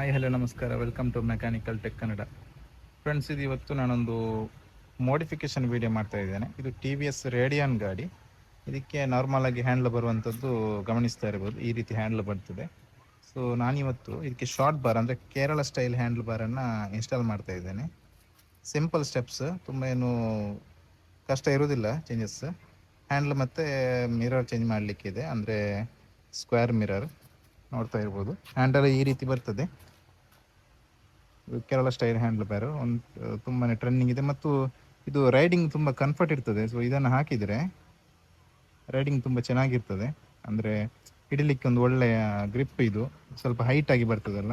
Hi hello ನಮಸ್ಕಾರ, welcome to mechanical tech Kannada. Friends, ಇದು ಇವತ್ತು ನಾನೊಂದು ಮೋಡಿಫಿಕೇಶನ್ ವಿಡಿಯೋ ಮಾಡ್ತಾ ಇದ್ದೇನೆ. ಇದು ಟಿ ವಿ ಎಸ್ ರೇಡಿಯಾನ್ ಗಾಡಿ. ಇದಕ್ಕೆ ನಾರ್ಮಲ್ ಆಗಿ ಹ್ಯಾಂಡ್ಲ್ ಬರುವಂಥದ್ದು ಗಮನಿಸ್ತಾ ಇರ್ಬೋದು. ಈ ರೀತಿ ಹ್ಯಾಂಡ್ಲ್ ಬರ್ತದೆ. ಸೊ ನಾನಿವತ್ತು ಇದಕ್ಕೆ ಶಾರ್ಟ್ ಬಾರ್ ಅಂದರೆ ಕೇರಳ ಸ್ಟೈಲ್ ಹ್ಯಾಂಡ್ಲ್ ಬಾರನ್ನು ಇನ್ಸ್ಟಾಲ್ ಮಾಡ್ತಾ ಇದ್ದೇನೆ. ಸಿಂಪಲ್ ಸ್ಟೆಪ್ಸ್, ತುಂಬ ಏನು ಕಷ್ಟ ಇರೋದಿಲ್ಲ. ಚೇಂಜಸ್ ಹ್ಯಾಂಡ್ಲ್ ಮತ್ತು ಮಿರರ್ ಚೇಂಜ್ ಮಾಡಲಿಕ್ಕಿದೆ, ಅಂದರೆ ಸ್ಕ್ವೇರ್ ಮಿರರ್ ನೋಡ್ತಾ ಇರ್ಬೋದು. ಹ್ಯಾಂಡಲ್ ಈ ರೀತಿ ಬರ್ತದೆ. ಕೇರಳ ಸ್ಟೈಲ್ ಹ್ಯಾಂಡ್ಲ್ ಬಾರ್ ಒಂದು ತುಂಬಾ ಟ್ರೆಂಡಿಂಗ್ ಇದೆ ಮತ್ತು ಇದು ರೈಡಿಂಗ್ ತುಂಬ ಕಂಫರ್ಟ್ ಇರ್ತದೆ. ಸೊ ಇದನ್ನು ಹಾಕಿದರೆ ರೈಡಿಂಗ್ ತುಂಬ ಚೆನ್ನಾಗಿರ್ತದೆ. ಅಂದರೆ ಹಿಡಿಲಿಕ್ಕೆ ಒಂದು ಒಳ್ಳೆಯ ಗ್ರಿಪ್, ಇದು ಸ್ವಲ್ಪ ಹೈಟ್ ಆಗಿ ಬರ್ತದಲ್ಲ.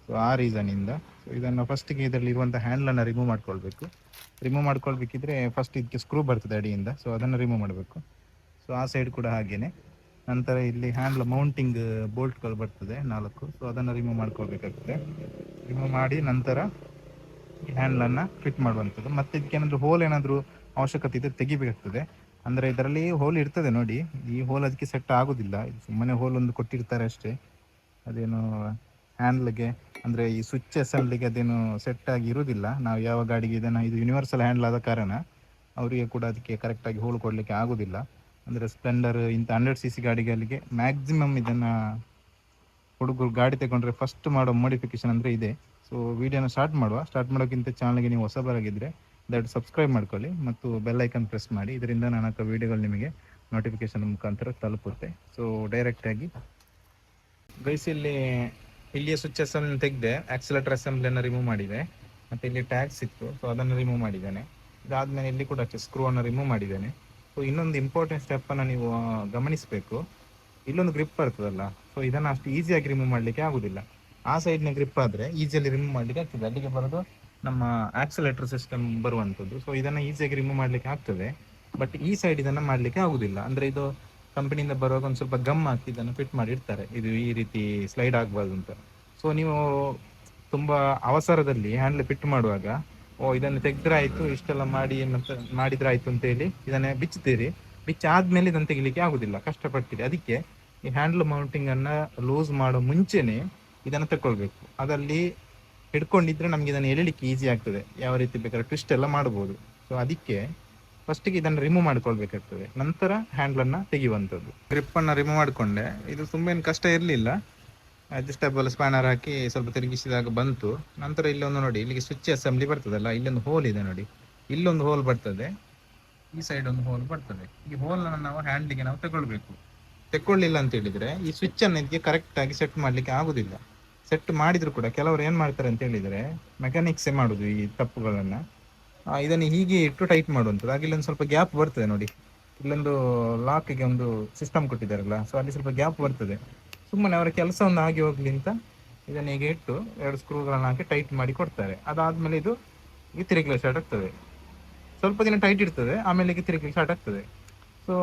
ಸೊ ಆ ರೀಸನಿಂದ ಸೊ ಇದನ್ನು ಫಸ್ಟಿಗೆ ಇದರಲ್ಲಿ ಇರುವಂಥ ಹ್ಯಾಂಡ್ಲನ್ನು ರಿಮೂವ್ ಮಾಡ್ಕೊಳ್ಬೇಕು. ರಿಮೂವ್ ಮಾಡ್ಕೊಳ್ಬೇಕಿದ್ರೆ ಫಸ್ಟ್ ಇದಕ್ಕೆ ಸ್ಕ್ರೂ ಬರ್ತದೆ ಅಡಿಯಿಂದ, ಸೊ ಅದನ್ನು ರಿಮೂವ್ ಮಾಡಬೇಕು. ಸೊ ಆ ಸೈಡ್ ಕೂಡ ಹಾಗೇನೆ. ನಂತರ ಇಲ್ಲಿ ಹ್ಯಾಂಡ್ಲ್ ಮೌಂಟಿಂಗ್ ಬೋಲ್ಟ್ಗಳು ಬರ್ತದೆ 4, ಸೊ ಅದನ್ನು ರಿಮೂವ್ ಮಾಡ್ಕೊಳ್ಬೇಕಾಗ್ತದೆ. ರಿಮೂವ್ ಮಾಡಿ ನಂತರ ಈ ಹ್ಯಾಂಡ್ಲನ್ನು ಫಿಟ್ ಮಾಡುವಂಥದ್ದು. ಮತ್ತು ಇದಕ್ಕೆ ಏನಾದರೂ ಹೋಲ್ ಏನಾದರೂ ಅವಶ್ಯಕತೆ ಇದ್ದರೆ ತೆಗಿಬೇಕಾಗ್ತದೆ. ಅಂದರೆ ಇದರಲ್ಲಿ ಹೋಲ್ ಇರ್ತದೆ ನೋಡಿ, ಈ ಹೋಲ್ ಅದಕ್ಕೆ ಸೆಟ್ ಆಗೋದಿಲ್ಲ. ಸುಮ್ಮನೆ ಹೋಲ್ ಒಂದು ಕೊಟ್ಟಿರ್ತಾರೆ ಅಷ್ಟೇ. ಅದೇನು ಹ್ಯಾಂಡ್ಲ್ಗೆ ಅಂದರೆ ಈ ಸ್ವಿಚ್ ಅಸೆಂಬ್ಲಿಗೆ ಅದೇನು ಸೆಟ್ ಆಗಿ ಇರೋದಿಲ್ಲ. ನಾವು ಯಾವ ಗಾಡಿಗೆ ಇದು ಯೂನಿವರ್ಸಲ್ ಹ್ಯಾಂಡ್ಲ್ ಆದ ಕಾರಣ ಅವರಿಗೆ ಕೂಡ ಅದಕ್ಕೆ ಕರೆಕ್ಟಾಗಿ ಹೋಲ್ ಕೊಡಲಿಕ್ಕೆ ಆಗೋದಿಲ್ಲ. ಅಂದರೆ ಸ್ಪ್ಲೆಂಡರ್ ಇಂಥ 100cc ಗಾಡಿಗಳಿಗೆ ಮ್ಯಾಕ್ಸಿಮಮ್ ಇದನ್ನು ಹುಡುಗರು ಗಾಡಿ ತಗೊಂಡ್ರೆ ಫಸ್ಟ್ ಮಾಡೋ ಮೋಡಿಫಿಕೇಶನ್ ಅಂದರೆ ಇದೆ. ಸೊ ವಿಡಿಯೋನ ಸ್ಟಾರ್ಟ್ ಮಾಡೋಕ್ಕಿಂತ ಚಾನಲ್ಗೆ ನೀವು ಹೊಸಬರಾಗಿದ್ದರೆ ದಯವಿಟ್ಟು ಸಬ್ಸ್ಕ್ರೈಬ್ ಮಾಡ್ಕೊಳ್ಳಿ ಮತ್ತು ಬೆಲ್ ಐಕನ್ ಪ್ರೆಸ್ ಮಾಡಿ. ಇದರಿಂದ ನಾನು ಹಾಕೋ ವಿಡಿಯೋಗಳು ನಿಮಗೆ ನೋಟಿಫಿಕೇಶನ್ ಮುಖಾಂತರ ತಲುಪುತ್ತೆ. ಸೊ ಡೈರೆಕ್ಟಾಗಿ ಗೈಸ್, ಇಲ್ಲಿಯ ಸ್ವಿಚ್ ಅಸೆಂಬ್ಲಿ ತೆಗೆದೆ, ಆಕ್ಸಿಲೇಟರ್ ಅಸೆಂಬ್ಲಿಯನ್ನು ರಿಮೂವ್ ಮಾಡಿದೆ. ಮತ್ತು ಇಲ್ಲಿ ಟ್ಯಾಗ್ಸ್ ಇತ್ತು, ಸೊ ಅದನ್ನು ರಿಮೂವ್ ಮಾಡಿದ್ದೇನೆ. ಇದಾದಮೇಲೆ ಇಲ್ಲಿ ಕೂಡ ಅಷ್ಟೇ ಸ್ಕ್ರೂ ರಿಮೂವ್ ಮಾಡಿದ್ದೇನೆ. ಸೊ ಇನ್ನೊಂದು ಇಂಪಾರ್ಟೆಂಟ್ ಸ್ಟೆಪ್ಪನ್ನು ನೀವು ಗಮನಿಸಬೇಕು. ಇಲ್ಲೊಂದು ಗ್ರಿಪ್ ಬರ್ತದಲ್ಲ, ಸೊ ಇದನ್ನು ಅಷ್ಟು ಈಸಿಯಾಗಿ ರಿಮೂವ್ ಮಾಡಲಿಕ್ಕೆ ಆಗೋದಿಲ್ಲ. ಆ ಸೈಡ್ನ ಗ್ರಿಪ್ ಆದರೆ ಈಸಿಯಲ್ಲಿ ರಿಮೂವ್ ಮಾಡಲಿಕ್ಕೆ ಆಗ್ತದೆ. ಅಲ್ಲಿಗೆ ಬರೋದು ನಮ್ಮ ಆಕ್ಸಿಲೇಟರ್ ಸಿಸ್ಟಮ್ ಬರುವಂಥದ್ದು. ಸೊ ಇದನ್ನು ಈಸಿಯಾಗಿ ರಿಮೂವ್ ಮಾಡಲಿಕ್ಕೆ ಆಗ್ತದೆ, ಬಟ್ ಈ ಸೈಡ್ ಇದನ್ನು ಮಾಡಲಿಕ್ಕೆ ಆಗೋದಿಲ್ಲ. ಅಂದರೆ ಇದು ಕಂಪನಿಯಿಂದ ಬರುವಾಗ ಒಂದು ಸ್ವಲ್ಪ ಗಮ್ ಹಾಕಿ ಇದನ್ನು ಫಿಟ್ ಮಾಡಿರ್ತಾರೆ, ಇದು ಈ ರೀತಿ ಸ್ಲೈಡ್ ಆಗಬಾರ್ದು ಅಂತ. ಸೊ ನೀವು ತುಂಬ ಅವಸರದಲ್ಲಿ ಹ್ಯಾಂಡ್ಲ್ ಫಿಟ್ ಮಾಡುವಾಗ ಇದನ್ನು ತೆಗೆದ್ರೆ ಆಯಿತು, ಇಷ್ಟೆಲ್ಲ ಮಾಡಿದ್ರೆ ಆಯಿತು ಅಂತೇಳಿ ಇದನ್ನೇ ಬಿಚ್ಚುತ್ತೀರಿ. ಬಿಚ್ಚಾದ್ಮೇಲೆ ಇದನ್ನು ತೆಗಿಲಿಕ್ಕೆ ಆಗೋದಿಲ್ಲ, ಕಷ್ಟಪಡ್ತೀರಿ. ಅದಕ್ಕೆ ಈ ಹ್ಯಾಂಡ್ಲ್ ಮೌಂಟಿಂಗನ್ನು ಲೂಸ್ ಮಾಡೋ ಮುಂಚೆನೇ ಇದನ್ನು ತಗೊಳ್ಬೇಕು. ಅದಲ್ಲಿ ಹಿಡ್ಕೊಂಡಿದ್ರೆ ನಮ್ಗೆ ಇದನ್ನು ಎಳಿಲಿಕ್ಕೆ ಈಸಿ ಆಗ್ತದೆ. ಯಾವ ರೀತಿ ಬೇಕಾದ್ರೆ ಟ್ವಿಸ್ಟ್ ಎಲ್ಲ ಮಾಡ್ಬೋದು. ಸೊ ಅದಕ್ಕೆ ಫಸ್ಟಿಗೆ ಇದನ್ನು ರಿಮೂವ್ ಮಾಡ್ಕೊಳ್ಬೇಕಾಗ್ತದೆ, ನಂತರ ಹ್ಯಾಂಡ್ಲನ್ನು ತೆಗೆಯುವಂಥದ್ದು. ಗ್ರಿಪ್ಪನ್ನು ರಿಮೂವ್ ಮಾಡಿಕೊಂಡೆ. ಇದು ತುಂಬ ಏನು ಕಷ್ಟ ಇರಲಿಲ್ಲ. ಅಡ್ಜಸ್ಟಬಲ್ ಸ್ಪ್ಯಾನರ್ ಹಾಕಿ ಸ್ವಲ್ಪ ತಿರುಗಿಸಿದಾಗ ಬಂತು. ನಂತರ ಇಲ್ಲೊಂದು ನೋಡಿ, ಇಲ್ಲಿಗೆ ಸ್ವಿಚ್ ಅಸೆಂಬ್ಲಿ ಬರ್ತದಲ್ಲ, ಇಲ್ಲೊಂದು ಹೋಲ್ ಇದೆ ನೋಡಿ, ಇಲ್ಲೊಂದು ಹೋಲ್ ಬರ್ತದೆ, ಈ ಸೈಡ್ ಒಂದು ಹೋಲ್ ಬರ್ತದೆ. ಈ ಹೋಲನ್ನು ನಾವು ಹ್ಯಾಂಡ್ಲಿಗೆ ನಾವು ತಗೊಳ್ಳಿಲ್ಲ ಅಂತ ಹೇಳಿದ್ರೆ ಈ ಸ್ವಿಚ್ ಅನ್ನು ಇದಕ್ಕೆ ಕರೆಕ್ಟ್ ಆಗಿ ಸೆಟ್ ಮಾಡ್ಲಿಕ್ಕೆ ಆಗುದಿಲ್ಲ. ಸೆಟ್ ಮಾಡಿದ್ರು ಕೂಡ ಕೆಲವರು ಏನ್ ಮಾಡ್ತಾರೆ ಅಂತ ಹೇಳಿದ್ರೆ ಮೆಕ್ಯಾನಿಕ್ಸೇ ಮಾಡುದು ಈ ತಪ್ಪುಗಳನ್ನ. ಇದನ್ನು ಹೀಗೆ ಇಟ್ಟು ಟೈಟ್ ಮಾಡುವಂಥದ್ದು. ಆಗ ಇಲ್ಲೊಂದು ಸ್ವಲ್ಪ ಗ್ಯಾಪ್ ಬರ್ತದೆ ನೋಡಿ, ಇಲ್ಲೊಂದು ಲಾಕ್ಗೆ ಒಂದು ಸಿಸ್ಟಮ್ ಕೊಟ್ಟಿದ್ದಾರಲ್ಲ, ಸೊ ಅಲ್ಲಿ ಸ್ವಲ್ಪ ಗ್ಯಾಪ್ ಬರ್ತದೆ. ಸುಮ್ಮನೆ ಅವರ ಕೆಲಸ ಒಂದು ಆಗಿ ಹೋಗ್ಲಿ ಅಂತ ಇದನ್ನ ಹೀಗೆ ಇಟ್ಟು 2 ಸ್ಕ್ರೂಗಳನ್ನು ಹಾಕಿ ಟೈಟ್ ಮಾಡಿ ಕೊಡ್ತಾರೆ. ಅದಾದ್ಮೇಲೆ ಇದು ತಿರುಗಲಿಕ್ಕೆ ಸ್ಟಾರ್ಟ್ ಆಗ್ತದೆ. ಸ್ವಲ್ಪ ದಿನ ಟೈಟ್ ಇರ್ತದೆ, ಆಮೇಲೆ ತಿರುಗಲಿಕ್ಕೆ ಸ್ಟಾರ್ಟ್ ಆಗ್ತದೆ. ಸೊ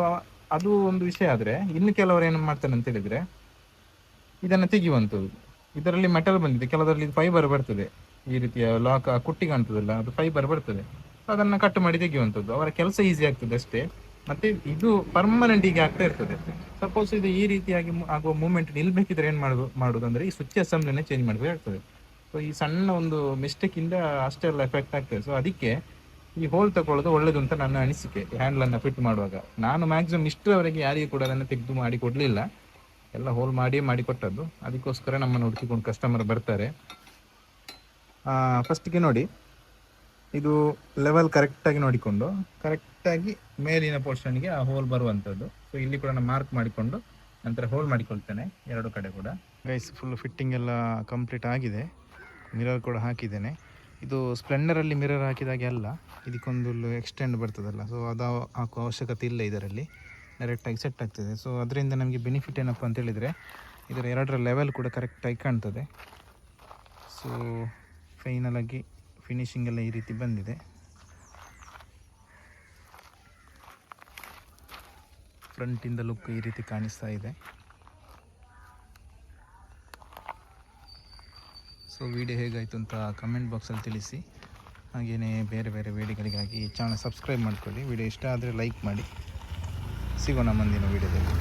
ಅದು ಒಂದು ವಿಷಯ. ಆದರೆ ಇನ್ನು ಕೆಲವರು ಏನು ಮಾಡ್ತಾರೆ ಅಂತ ಹೇಳಿದ್ರೆ ಇದನ್ನು ತೆಗೆಯುವಂಥದ್ದು. ಇದರಲ್ಲಿ ಮೆಟಲ್ ಬಂದಿದೆ, ಕೆಲವರಲ್ಲಿ ಫೈಬರ್ ಬರ್ತದೆ. ಈ ರೀತಿಯ ಲಾಕ್ ಕುಟ್ಟಿ ಕಾಣ್ತದಲ್ಲ, ಅದು ಫೈಬರ್ ಬರ್ತದೆ. ಅದನ್ನು ಕಟ್ ಮಾಡಿ ತೆಗೆಯುವಂಥದ್ದು. ಅವರ ಕೆಲಸ ಈಸಿ ಆಗ್ತದೆ ಅಷ್ಟೇ. ಮತ್ತೆ ಇದು ಪರ್ಮನೆಂಟ್ ಹೀಗೆ ಆಗ್ತಾ ಇರ್ತದೆ. ಸಪೋಸ್ ಇದು ಈ ರೀತಿಯಾಗಿ ಆಗುವ ಮೂವ್ಮೆಂಟ್ ನಿಲ್ಬೇಕಿದ್ರೆ ಏನು ಮಾಡುದು ಅಂದ್ರೆ ಈ ಸ್ವಿಚ್ ಅಸೆಂಬ್ಲಿನೇ ಚೇಂಜ್ ಮಾಡಬೇಕಾಗ್ತದೆ. ಸೊ ಈ ಸಣ್ಣ ಒಂದು ಮಿಸ್ಟೇಕ್ ಇಂದ ಅಷ್ಟೆಲ್ಲ ಎಫೆಕ್ಟ್ ಆಗ್ತದೆ. ಸೊ ಅದಕ್ಕೆ ಈ ಹೋಲ್ ತಗೊಳ್ಳೋದು ಒಳ್ಳೇದು ಅಂತ ನನ್ನ ಅನಿಸಿಕೆ. ಹ್ಯಾಂಡ್ಲನ್ನು ಫಿಟ್ ಮಾಡುವಾಗ ನಾನು ಮ್ಯಾಕ್ಸಿಮಮ್ ಇಷ್ಟರವರೆಗೆ ಯಾರಿಗೂ ಕೂಡ ಅದನ್ನು ತೆಗೆದು ಮಾಡಿ ಕೊಡಲಿಲ್ಲ, ಎಲ್ಲ ಹೋಲ್ ಮಾಡಿ ಕೊಟ್ಟದ್ದು. ಅದಕ್ಕೋಸ್ಕರ ನಮ್ಮನ್ನು ಹುಡುಕಿಕೊಂಡು ಕಸ್ಟಮರ್ ಬರ್ತಾರೆ. ಫಸ್ಟಿಗೆ ನೋಡಿ, ಇದು ಲೆವೆಲ್ ಕರೆಕ್ಟಾಗಿ ನೋಡಿಕೊಂಡು ಕರೆಕ್ಟಾಗಿ ಮೇಲಿನ ಪೋರ್ಷನ್ಗೆ ಆ ಹೋಲ್ ಬರುವಂಥದ್ದು. ಸೊ ಇಲ್ಲಿ ಕೂಡ ನಾನು ಮಾರ್ಕ್ ಮಾಡಿಕೊಂಡು ನಂತರ ಹೋಲ್ ಮಾಡಿಕೊಳ್ತೇನೆ 2 ಕಡೆ ಕೂಡ. ಗೈಸ್, ಫುಲ್ ಫಿಟ್ಟಿಂಗ್ ಎಲ್ಲ ಕಂಪ್ಲೀಟ್ ಆಗಿದೆ. ಮಿರರ್ ಕೂಡ ಹಾಕಿದ್ದೇನೆ. ಇದು ಸ್ಪ್ಲೆಂಡರಲ್ಲಿ ಮಿರರ್ ಹಾಕಿದಾಗೆ ಅಲ್ಲ, ಇದಕ್ಕೊಂದು ಎಕ್ಸ್ಟೆಂಡ್ ಬರ್ತದಲ್ಲ, ಸೊ ಅದು ಹಾಕುವ ಅವಶ್ಯಕತೆ ಇಲ್ಲ. ಇದರಲ್ಲಿ ಡೈರೆಕ್ಟಾಗಿ ಸೆಟ್ ಆಗ್ತದೆ. ಸೊ ಅದರಿಂದ ನಮಗೆ ಬೆನಿಫಿಟ್ ಏನಪ್ಪ ಅಂತ ಹೇಳಿದರೆ ಇದರ 2ರ ಲೆವೆಲ್ ಕೂಡ ಕರೆಕ್ಟಾಗಿ ಕಾಣ್ತದೆ. ಸೊ ಫೈನಲಾಗಿ ಫಿನಿಶಿಂಗ್ ಎಲ್ಲ ಈ ರೀತಿ ಬಂದಿದೆ. ಫ್ರಂಟಿಂದ ಲುಕ್ ಈ ರೀತಿ ಕಾಣಿಸ್ತಾ ಇದೆ. ಸೊ ವಿಡಿಯೋ ಹೇಗಾಯಿತು ಅಂತ ಕಮೆಂಟ್ ಬಾಕ್ಸಲ್ಲಿ ತಿಳಿಸಿ. ಹಾಗೆಯೇ ಬೇರೆ ಬೇರೆ ವಿಡಿಯೋಗಳಿಗಾಗಿ ಚಾನಲ್ ಸಬ್ಸ್ಕ್ರೈಬ್ ಮಾಡ್ಕೊಳ್ಳಿ. ವಿಡಿಯೋ ಇಷ್ಟ ಆದರೆ ಲೈಕ್ ಮಾಡಿ. ಸಿಗೋಣ ಮುಂದಿನ ವಿಡಿಯೋದಲ್ಲಿ.